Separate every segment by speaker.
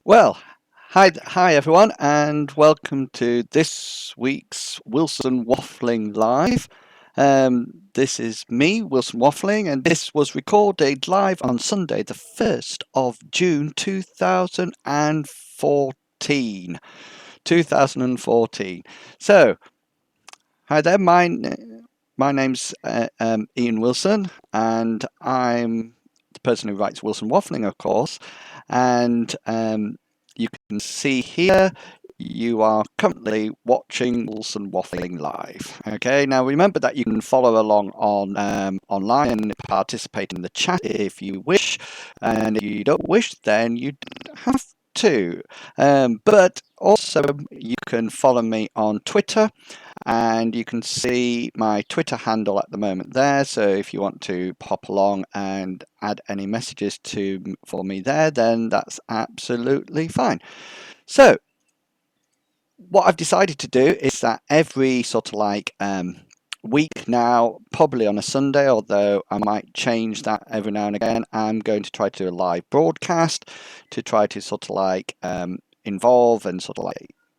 Speaker 1: Well, hi everyone, and welcome to this week's Wilson Waffling Live. This is me, Wilson Waffling, and this was recorded live on Sunday, the 1st of June 2014. 2014. So, hi there, my name's Ian Wilson, and I'm the person who writes Wilson Waffling, of course. And you can see here you are currently watching Wilson Waffling live. Okay, now remember that you can follow along on online and participate in the chat if you wish, and if you don't wish, then you don't have to. But also you can follow me on Twitter, and you can see my Twitter handle at the moment there. So if you want to pop along and add any messages for me there, then that's absolutely fine. So what I've decided to do is that every sort of week now, probably on a Sunday, although I might change that every now and again, I'm going to try to do a live broadcast to try to involve and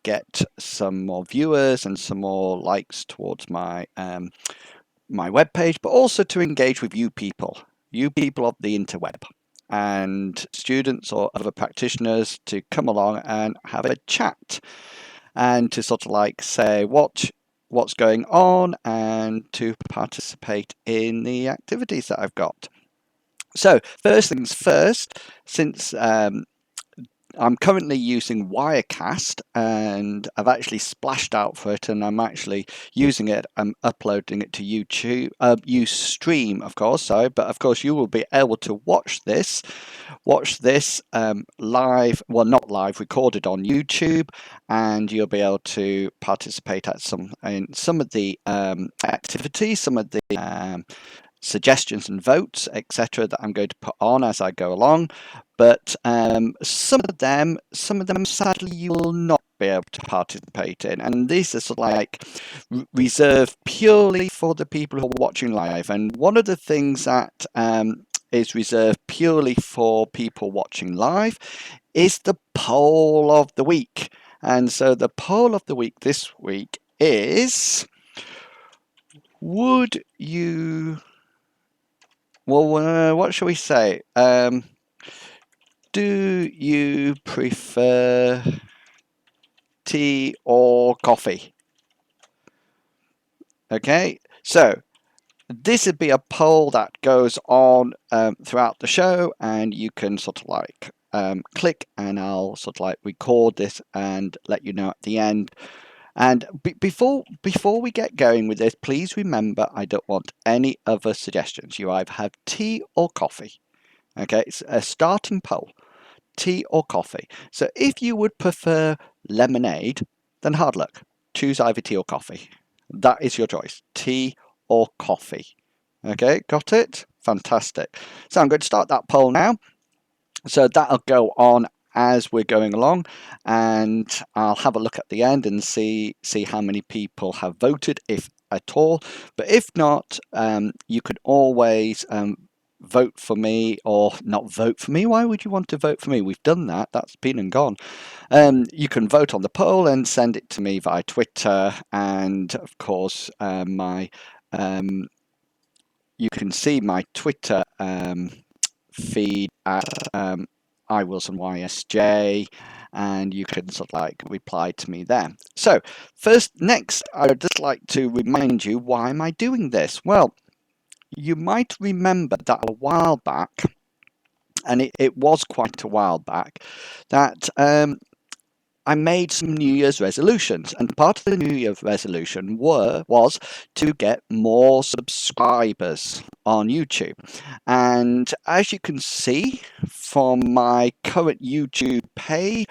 Speaker 1: get some more viewers and some more likes towards my my webpage, but also to engage with you people of the interweb, and students or other practitioners to come along and have a chat and to say what's going on and to participate in the activities that I've got. So first things first, since I'm currently using Wirecast, and I've actually splashed out for it, and I'm actually using it. I'm uploading it to YouTube, Ustream, of course. Sorry, but of course you will be able to watch this live. Well, not live, recorded on YouTube, and you'll be able to participate in some of the activities, some of the suggestions and votes, etc., that I'm going to put on as I go along. But some of them, sadly, you will not be able to participate in, and these are reserved purely for the people who are watching live. And one of the things that is reserved purely for people watching live is the poll of the week. And so the poll of the week this week is: would you what shall we say? Do you prefer tea or coffee? Okay, so this would be a poll that goes on throughout the show, and you can click, and I'll record this and let you know at the end. And before we get going with this, please remember I don't want any other suggestions. You either have tea or coffee. Okay, it's a starting poll: tea or coffee. So if you would prefer lemonade, then hard luck. Choose either tea or coffee. That is your choice: tea or coffee. Okay, got it? Fantastic. So I'm going to start that poll now. So that'll go on as we're going along, and I'll have a look at the end and see how many people have voted, if at all. But if not, you can always vote for me or not vote for me. Why would you want to vote for me? We've done that. That's been and gone. You can vote on the poll and send it to me via Twitter, and of course you can see my Twitter feed at iWilsonYSJ, and you can reply to me there. So next, I would just like to remind you, why am I doing this? Well, you might remember that a while back, and it was quite a while back, that I made some New Year's resolutions, and part of the New Year's resolution was to get more subscribers on YouTube. And as you can see from my current YouTube page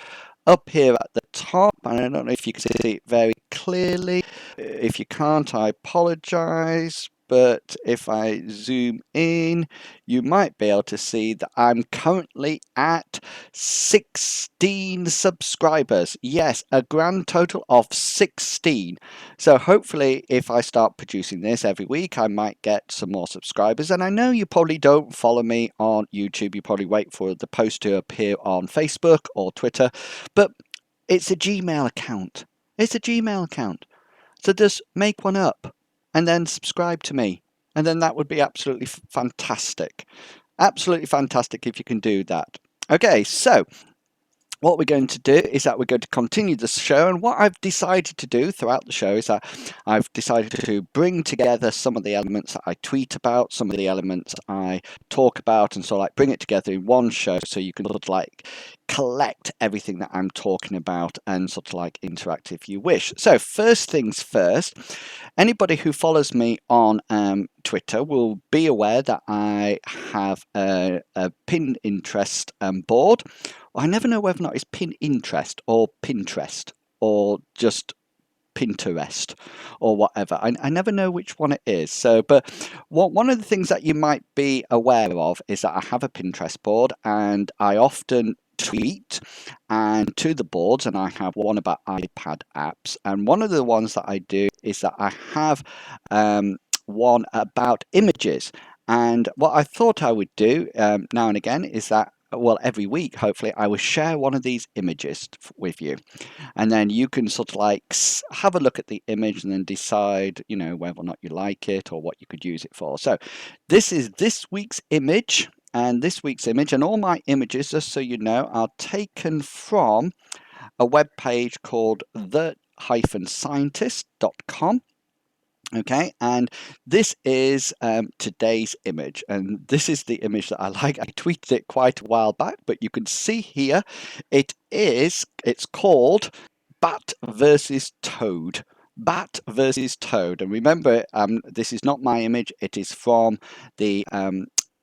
Speaker 1: up here at the top, and I don't know if you can see it very clearly. If you can't, I apologize. but if I zoom in, you might be able to see that I'm currently at 16 subscribers. Yes, a grand total of 16. So hopefully if I start producing this every week, I might get some more subscribers. And I know you probably don't follow me on YouTube. You probably wait for the post to appear on Facebook or Twitter, but it's a Gmail account. It's a Gmail account. So just make one up and then subscribe to me. And then that would be absolutely fantastic. Absolutely fantastic if you can do that. Okay, so what we're going to do is that we're going to continue the show, and what I've decided to do throughout the show is that I've decided to bring together some of the elements that I tweet about, some of the elements I talk about, and so like bring it together in one show so you can sort of like collect everything that I'm talking about and sort of like interact if you wish. So first things first, anybody who follows me on Twitter will be aware that I have a pinned interest board. I never know whether or not it's Pinterest or Pinterest or just Pinterest or whatever. I never know which one it is. So, but one of the things that you might be aware of is that I have a Pinterest board and I often tweet and to the boards, and I have one about iPad apps, and one of the ones that I do is that I have one about images. And what I thought I would do now and again is that, well, every week, hopefully, I will share one of these images with you. And then you can sort of like have a look at the image and then decide, you know, whether or not you like it or what you could use it for. So this is this week's image. And this week's image, and all my images, just so you know, are taken from a web page called the-scientist.com. Okay, and this is today's image, and this is the image that I like. I tweeted it quite a while back, but you can see here it's called Bat versus Toad. Bat versus Toad. And remember, this is not my image, it is from the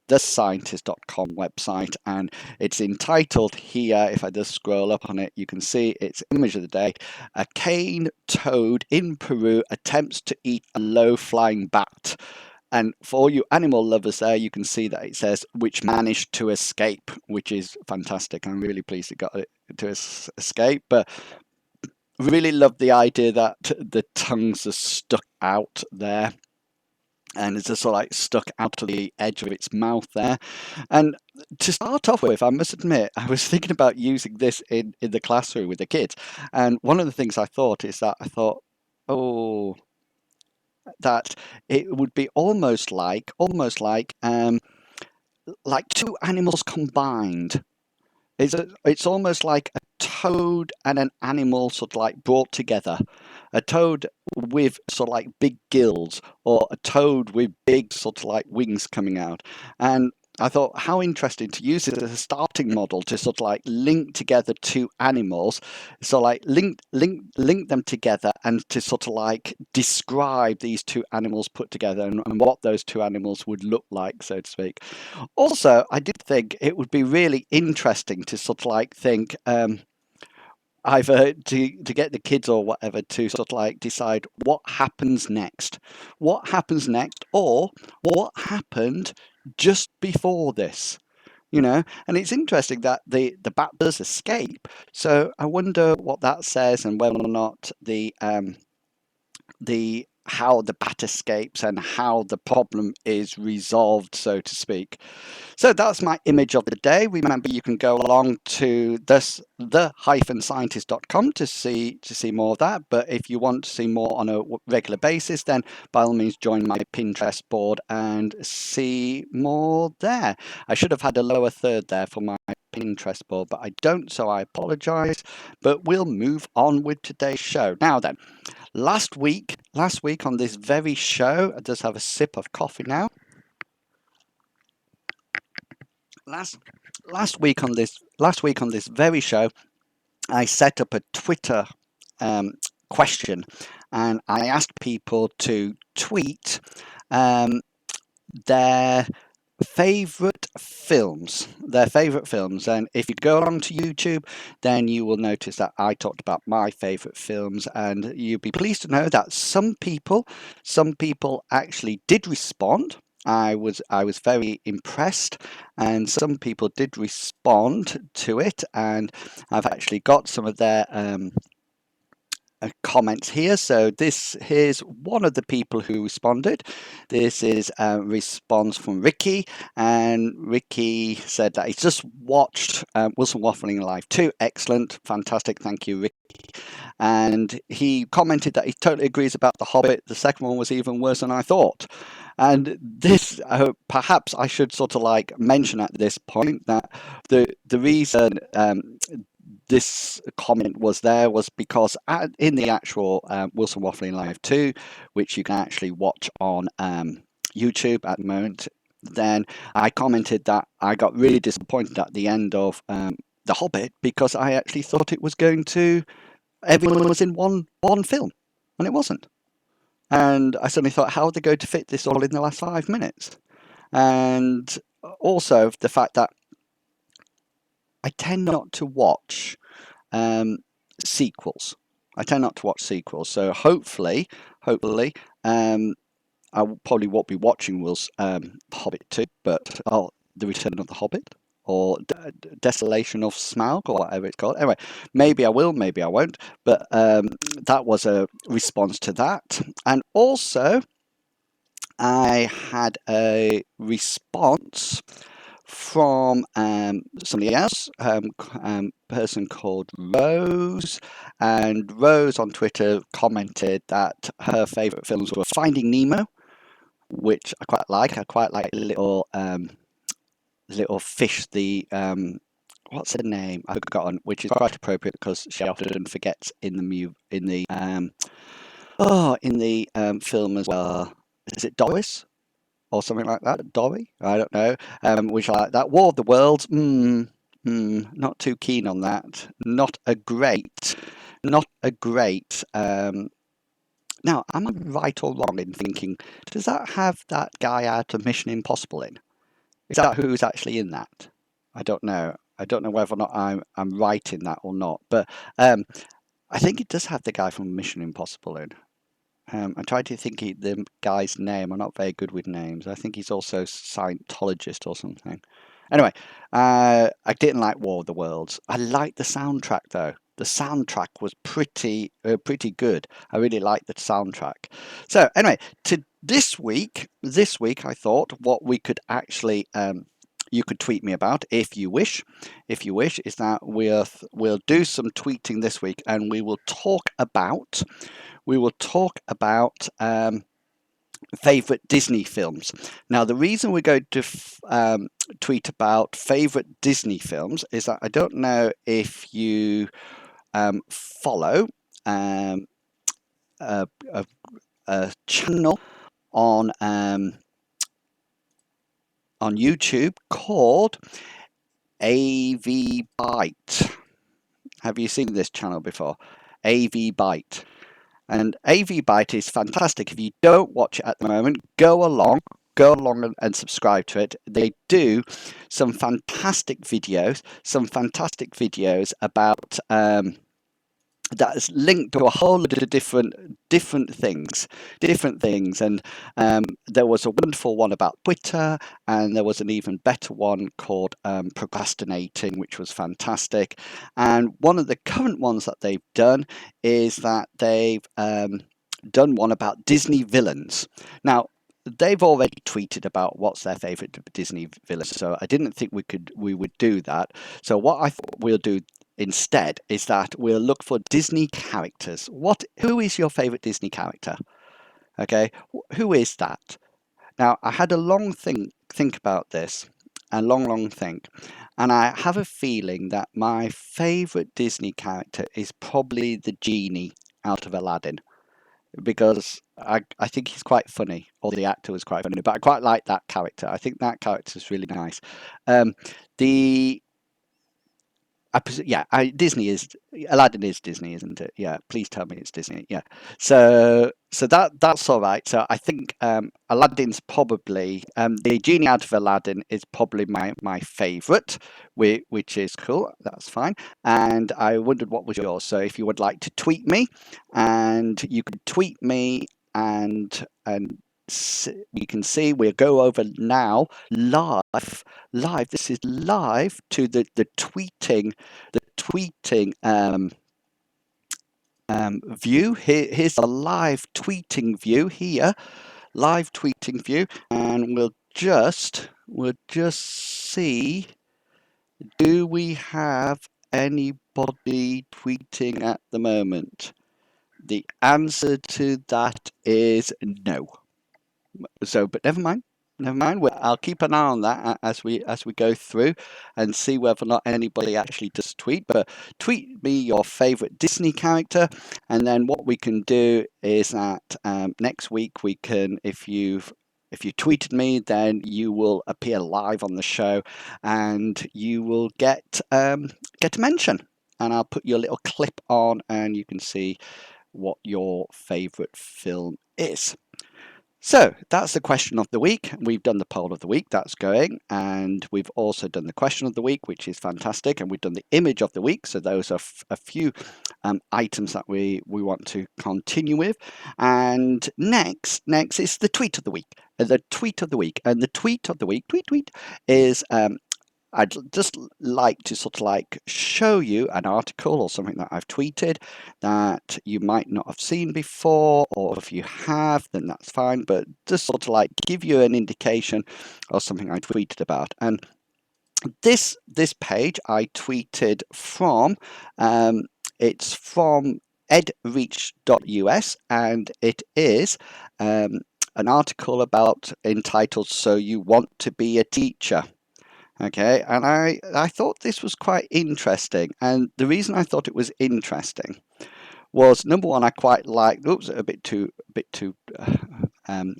Speaker 1: scientist.com website, and it's entitled here. If I just scroll up on it, you can see its image of the day. A cane toad in Peru attempts to eat a low-flying bat. And for all you animal lovers there, you can see that it says, which managed to escape, which is fantastic. I'm really pleased it got it to escape. But really love the idea that the tongues are stuck out there. And it's just sort of like stuck out to the edge of its mouth there. And to start off with, I must admit, I was thinking about using this in the classroom with the kids. And one of the things I thought is that oh, that it would be almost like two animals combined. It's almost like a toad and an animal sort of like brought together. A toad with sort of like big gills, or a toad with big sort of like wings coming out. And I thought how interesting to use it as a starting model to sort of like link together two animals, so like link them together and to sort of like describe these two animals put together and what those two animals would look like, so to speak. Also, I did think it would be really interesting to sort of like think either to get the kids or whatever to sort of like decide what happens next. What happens next, or what happened just before this. You know, and it's interesting that the bat does escape. So I wonder what that says and whether or not the how the bat escapes and how the problem is resolved, so to speak. So that's my image of the day. Remember, you can go along to the-scientist.com to see more of that. But if you want to see more on a regular basis, then by all means join my Pinterest board and see more there. I should have had a lower third there for my Pinterest board, but I don't, so I apologize. But we'll move on with today's show. Now then, last week on this very show, I just have a sip of coffee now. Last week on this very show, I set up a Twitter question, and I asked people to tweet their favourite films. Their favourite films. And if you go along to YouTube, then you will notice that I talked about my favourite films, and you'll be pleased to know that some people actually did respond. I was very impressed, and some people did respond to it, and I've actually got some of their comments here. So here's one of the people who responded. This is a response from Ricky, and Ricky said that he's just watched Wilson Waffling Live 2. Excellent, fantastic, thank you, Ricky. And he commented that he totally agrees about The Hobbit. The second one was even worse than I thought. And this, perhaps I should sort of like mention at this point that the reason this comment was there was because in the actual Wilson Waffling Live 2, which you can actually watch on YouTube at the moment, then I commented that I got really disappointed at the end of The Hobbit because I actually thought it was going to, everyone was in one film, and it wasn't. And I suddenly thought, how are they going to fit this all in the last 5 minutes? And also the fact that I tend not to watch sequels. I tend not to watch sequels. So hopefully, I probably won't be watching Will's Hobbit 2, but The Return of the Hobbit, or Desolation of Smaug, or whatever it's called. Anyway, maybe I will, maybe I won't. But that was a response to that. And also, I had a response from somebody else, person called Rose, and Rose on Twitter commented that her favourite films were Finding Nemo, which I quite like. I quite like little fish. The what's her name? I've forgotten, which is quite appropriate because she often forgets in the film as well. Is it Doris? Or something like that. Dory? I don't know. Which I like that. War of the Worlds. Not too keen on that. Not a great. Now, am I right or wrong in thinking, does that have that guy out of Mission Impossible in? Is that who's actually in that? I don't know. I don't know whether or not I'm right in that or not. But I think it does have the guy from Mission Impossible in. I'm trying to think the guy's name. I'm not very good with names. I think he's also Scientologist or something. Anyway, I didn't like War of the Worlds. I liked the soundtrack though. The soundtrack was pretty good. I really liked the soundtrack. So anyway, to this week I thought what we could actually you could tweet me about if you wish. Is that we'll do some tweeting this week, and we will talk about favorite Disney films. Now, the reason we're going to tweet about favorite Disney films is that I don't know if you follow a channel on YouTube called AV Byte. Have you seen this channel before? AV Byte. And AV Byte is fantastic. If you don't watch it at the moment, go along and subscribe to it. They do some fantastic videos about that is linked to a whole lot of different things. And there was a wonderful one about Twitter, and there was an even better one called procrastinating, which was fantastic. And one of the current ones that they've done is that they've done one about Disney villains. Now, they've already tweeted about what's their favorite Disney villains, so I didn't think we would do that. So what I thought we'll do instead is that we'll look for Disney characters. Who is your favorite Disney character? Okay, who is that? Now, I had a long think about this, a long think, and I have a feeling that my favorite Disney character is probably the genie out of Aladdin, because I think he's quite funny, or the actor was quite funny, but I quite like that character. I think that character is really nice. Disney is Aladdin is Disney, isn't it? Yeah, please tell me it's Disney. Yeah, so that's all right. So I think Aladdin's probably the genie out of Aladdin is probably my favourite, which is cool. That's fine. And I wondered what was yours. So if you would like to tweet me, and you can tweet me, and you can see we'll go over now live. This is live to the tweeting view. Here's a live tweeting view here, live tweeting view, and we'll just see. Do we have anybody tweeting at the moment? The answer to that is no. So, but never mind. Never mind. I'll keep an eye on that as we go through and see whether or not anybody actually does tweet. But tweet me your favorite Disney character, and then what we can do is that next week we can, if you tweeted me, then you will appear live on the show, and you will get a mention. And I'll put your little clip on, and you can see what your favorite film is. So that's the question of the week. We've done the poll of the week, that's going. And we've also done the question of the week, which is fantastic. And we've done the image of the week. So those are a few items that we want to continue with. And next is the tweet of the week. The tweet of the week. And the tweet of the week, tweet, is I'd just like to sort of like show you an article or something that I've tweeted that you might not have seen before, or if you have, then that's fine, but just sort of like give you an indication of something I tweeted about. And this page I tweeted from, it's from edreach.us, and it is an article entitled "So You Want to Be a Teacher." Okay, and I thought this was quite interesting, and the reason I thought it was interesting was, number one, I quite liked. Oops, a bit too um,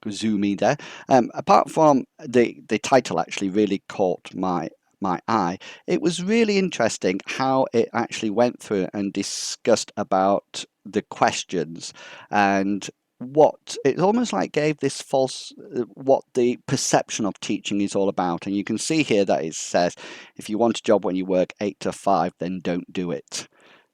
Speaker 1: zoomy there. Apart from the title, actually really caught my eye. It was really interesting how it actually went through and discussed about the questions, and what it almost like gave this false what the perception of teaching is all about. And you can see here that it says, if you want a job when you work 8 to 5, then don't do it,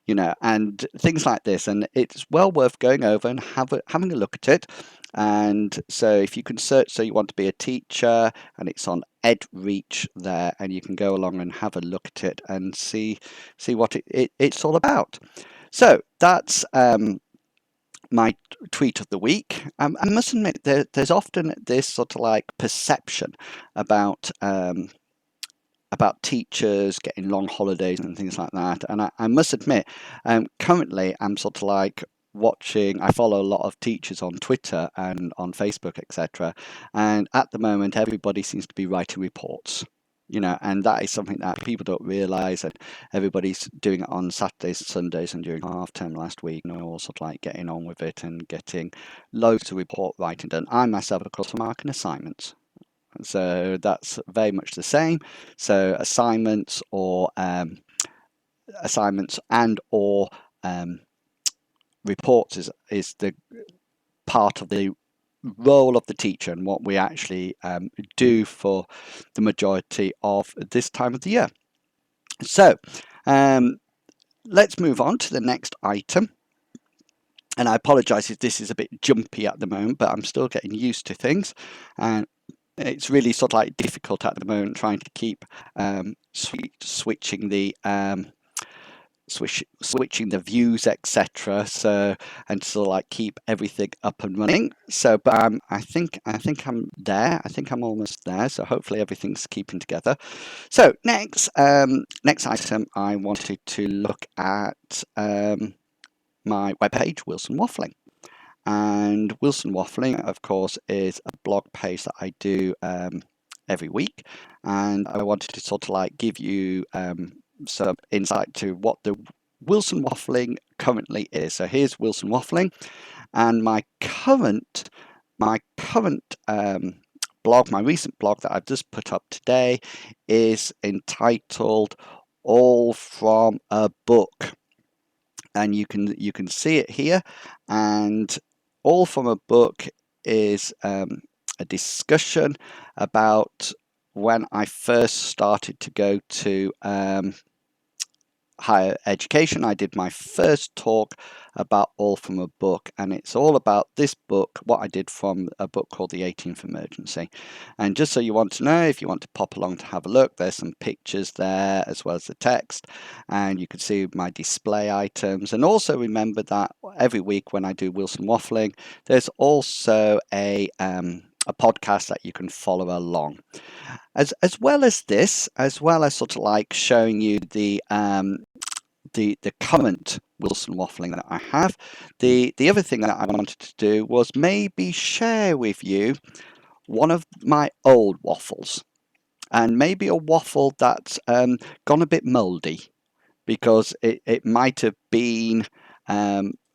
Speaker 1: and things like this. And it's well worth going over and having a look at it. And so if you can search "So You Want to Be a Teacher," and it's on EdReach there, and you can go along and have a look at it and see what it's all about. So that's my tweet of the week. I must admit, there's often this sort of like perception about teachers getting long holidays and things like that. And I must admit, currently I'm sort of like watching. I follow a lot of teachers on Twitter and on Facebook, etc. And at the moment, everybody seems to be writing reports. And that is something that people don't realise, and everybody's doing it on Saturdays and Sundays and during half term last week, and all sort of like getting on with it and getting loads of report writing done. I myself, of course, am marking assignments. So that's very much the same. So assignments and or reports is the part of the role of the teacher, and what we actually do for the majority of this time of the year. So let's move on to the next item. And I apologise if this is a bit jumpy at the moment, but I'm still getting used to things. And it's really sort of like difficult at the moment trying to keep switching the switching the views, etc. So, and sort of like keep everything up and running. So, but I think I'm there. I think I'm almost there. So hopefully everything's keeping together. So next item, I wanted to look at my webpage, Wilson Waffling. And Wilson Waffling, of course, is a blog page that I do every week. And I wanted to sort of like give you some insight to what the Wilson Waffling currently is. So here's Wilson Waffling, and my current blog, my recent blog that I've just put up today, is entitled all from a book. And you can see it here, and all from a book is a discussion about when I first started to go to higher education. I did my first talk about all from a book, and it's all about this book, what I did from a book called The 18th Emergency. And just so you want to know, if you want to pop along to have a look, there's some pictures there as well as the text, and you can see my display items. And also remember that every week when I do Wilson Waffling, there's also a podcast that you can follow along. As well as this, as well as sort of like showing you the current Wilson Waffling that I have, the other thing that I wanted to do was maybe share with you one of my old waffles, and maybe a waffle that's gone a bit mouldy, because it might have been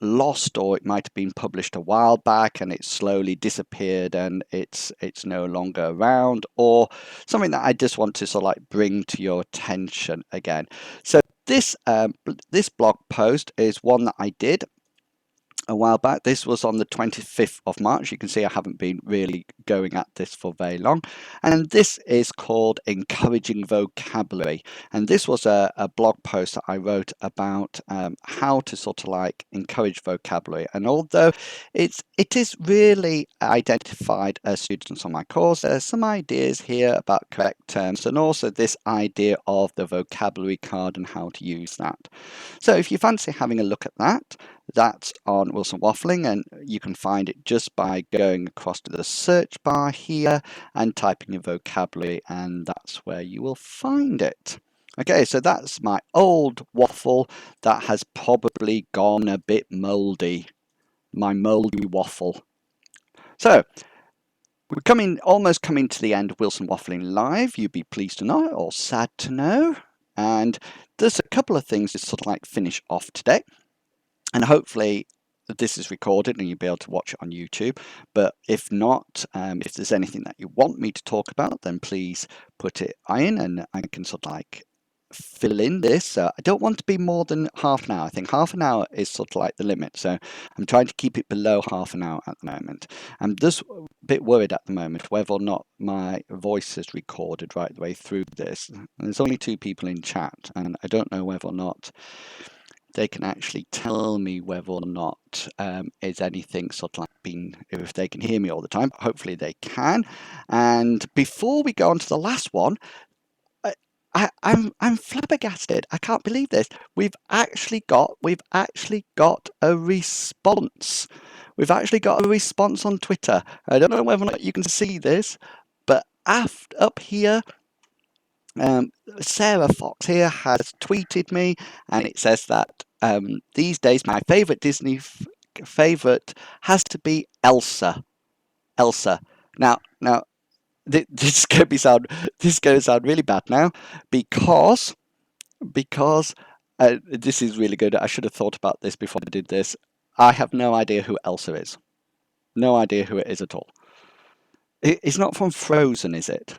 Speaker 1: lost, or it might have been published a while back and it slowly disappeared and it's no longer around, or something that I just want to sort of like bring to your attention again. So this blog post is one that I did a while back. This was on the 25th of March. You can see I haven't been really going at this for very long. And this is called Encouraging Vocabulary. And this was a blog post that I wrote about how to sort of like encourage vocabulary. And although it is really identified as students on my course, there's some ideas here about correct terms, and also this idea of the vocabulary card and how to use that. So if you fancy having a look at that, that's on Wilson Waffling, and you can find it just by going across to the search bar here and typing in vocabulary, and that's where you will find it. Okay, so that's my old waffle that has probably gone a bit mouldy, my mouldy waffle. So we're almost coming to the end of Wilson Waffling Live, you'd be pleased to know, or sad to know. And there's a couple of things to sort of like finish off today. And hopefully this is recorded and you'll be able to watch it on YouTube. But if not, if there's anything that you want me to talk about, then please put it in and I can sort of like fill in this. I don't want to be more than half an hour. I think half an hour is sort of like the limit. So I'm trying to keep it below half an hour at the moment. I'm just a bit worried at the moment whether or not my voice is recorded right the way through this. And there's only 2 people in chat, and I don't know whether or not they can actually tell me whether or not is anything sort of like being, if they can hear me all the time. Hopefully they can. And before we go on to the last one, I'm flabbergasted. I can't believe this. We've actually got a response. We've actually got a response on Twitter. I don't know whether or not you can see this, but up here, Sarah Fox here has tweeted me, and it says that these days my favourite Disney favourite has to be Elsa. Elsa. Now, this is going to sound really bad now, because this is really good. I should have thought about this before I did this. I have no idea who Elsa is. No idea who it is at all. It's not from Frozen, is it?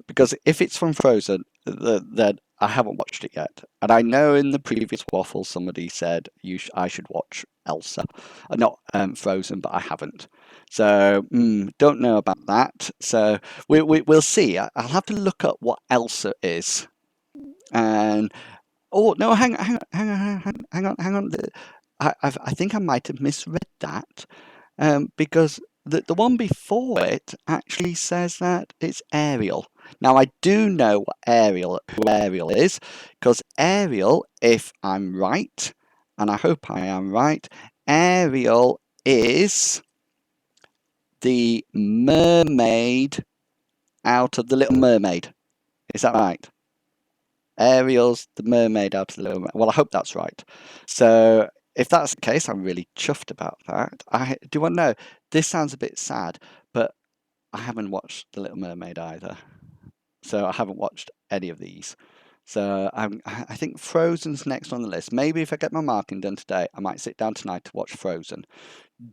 Speaker 1: Because if it's from Frozen, then I haven't watched it yet. And I know in the previous waffle somebody said I should watch Elsa, not Frozen, but I haven't. So don't know about that. So we'll see. I'll have to look up what Elsa is. And oh no, hang on. I think I might have misread that, because the one before it actually says that it's Ariel. Now I do know who Ariel is, because Ariel, if I'm right, and I hope I am right, Ariel is the mermaid out of The Little Mermaid. Is that right? Ariel's the mermaid out of The Little Mermaid. Well, I hope that's right. So if that's the case, I'm really chuffed about that. Do you want to know? This sounds a bit sad, but I haven't watched The Little Mermaid either. So I haven't watched any of these. So I think Frozen's next on the list. Maybe if I get my marking done today, I might sit down tonight to watch Frozen,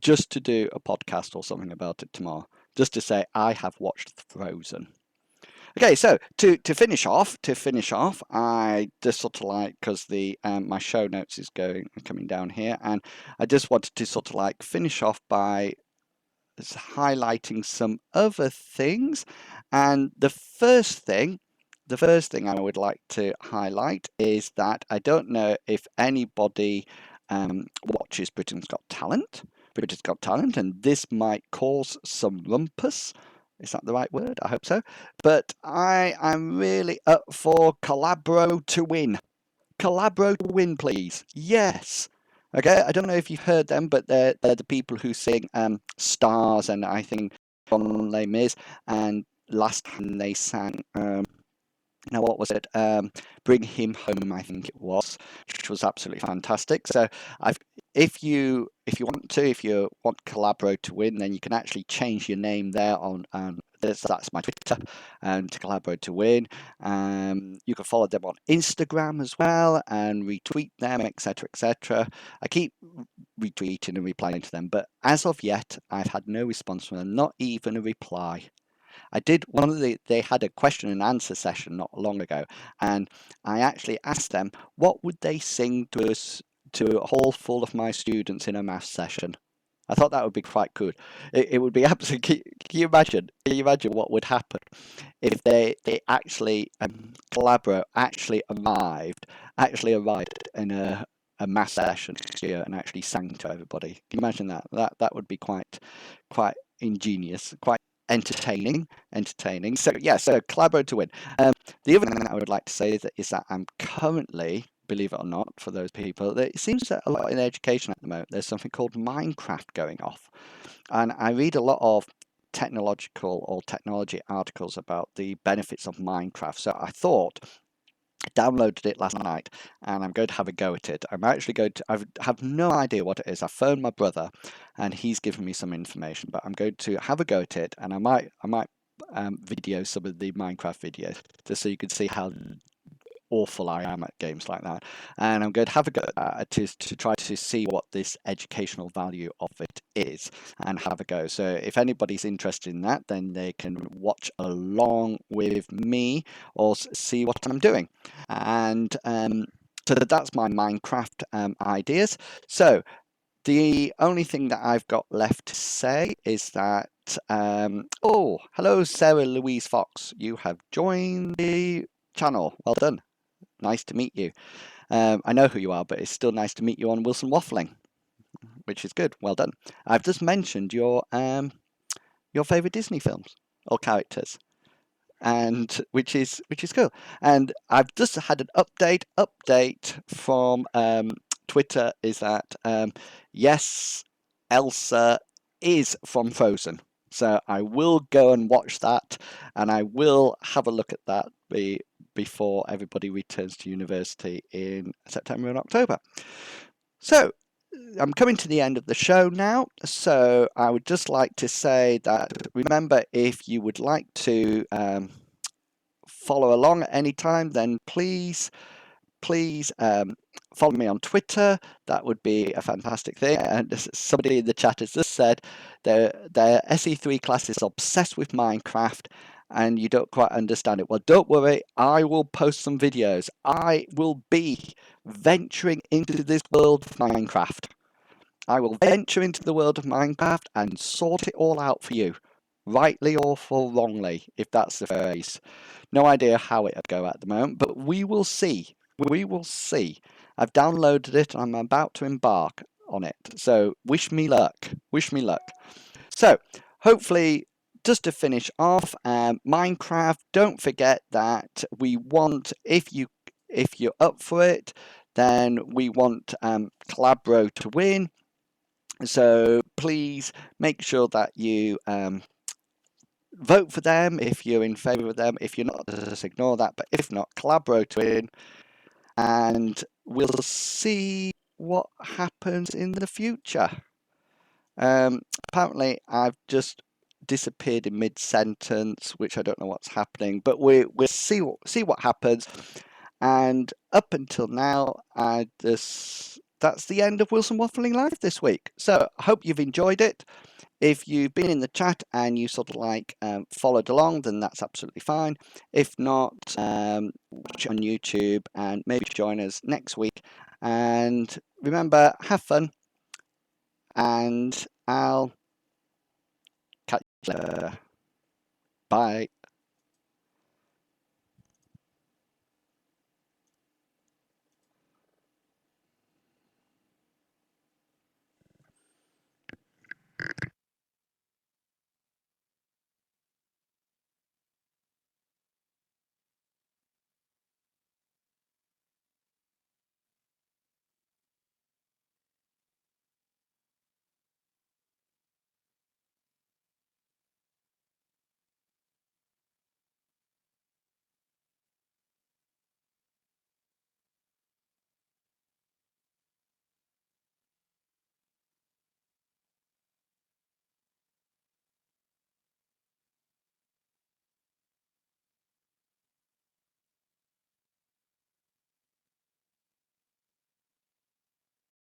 Speaker 1: just to do a podcast or something about it tomorrow, just to say I have watched Frozen. Okay, so to finish off, I just sort of like, because the my show notes is coming down here, and I just wanted to sort of like finish off by highlighting some other things. And the first thing I would like to highlight is that I don't know if anybody watches Britain's Got Talent, and this might cause some rumpus. Is that the right word? I hope so. But I am really up for Collabro to win. Collabro to win, please. Yes. Okay, I don't know if you've heard them, but they're the people who sing Stars, and I think John Les Mis, and last time they sang now what was it? Bring Him Home, I think it was, which was absolutely fantastic. So I've if you want Collabro to win, then you can actually change your name there on that's my Twitter, and to Collabro to win. You can follow them on Instagram as well and retweet them, etc., etc. I keep retweeting and replying to them, but as of yet, I've had no response from them, not even a reply. I did they had a question and answer session not long ago, and I actually asked them what would they sing to a hall full of my students in a maths session. I thought that would be quite good. It would be absolutely. Can you imagine? Can you imagine what would happen if they actually Collabro actually arrived in a maths session here and actually sang to everybody? Can you imagine that? That would be quite ingenious, quite entertaining. So yeah, so Collabro to win. The other thing that I would like to say is that I'm currently, believe it or not, for those people, it seems that a lot in education at the moment, there's something called Minecraft going off. And I read a lot of technology articles about the benefits of Minecraft. So I thought, I downloaded it last night and I'm going to have a go at it. I'm actually going to, I have no idea what it is. I phoned my brother and he's given me some information, but I'm going to have a go at it, and I might video some of the Minecraft videos just so you can see how awful I am at games like that. And I'm going to have a go at to try to see what this educational value of it is and have a go. So if anybody's interested in that, then they can watch along with me or see what I'm doing. And so that's my Minecraft ideas. So the only thing that I've got left to say is that, oh, hello, Sarah Louise Fox. You have joined the channel. Well done. Nice to meet you. I know who you are, but it's still nice to meet you on Wilson Waffling, which is good. Well done. I've just mentioned your favourite Disney films or characters, and which is cool. And I've just had an update from Twitter is that yes, Elsa is from Frozen. So I will go and watch that, and I will have a look at that before everybody returns to university in September and October. So I'm coming to the end of the show now. So I would just like to say that, remember, if you would like to follow along at any time, then please follow me on Twitter. That would be a fantastic thing. And somebody in the chat has just said their SE3 class is obsessed with Minecraft and you don't quite understand it. Well, don't worry, I will post some videos. I will be venturing into this world of Minecraft. I will venture into the world of Minecraft and sort it all out for you, rightly or for wrongly, if that's the phrase. No idea how it'd go at the moment, but we will see. We will see. I've downloaded it and I'm about to embark on it. So wish me luck. Wish me luck. So hopefully, just to finish off, Minecraft. Don't forget that we want, if you're up for it, then we want Collabro to win. So please make sure that you vote for them if you're in favour of them. If you're not, just ignore that. But if not, Collabro to win, and we'll see what happens in the future. Apparently, I've just disappeared in mid-sentence, which I don't know what's happening. But we'll see what happens. And up until now, that's the end of Wilson Waffling Live this week. So I hope you've enjoyed it. If you've been in the chat and you sort of like followed along, then that's absolutely fine. If not, watch it on YouTube and maybe join us next week. And remember, have fun, and I'll catch you later. Bye.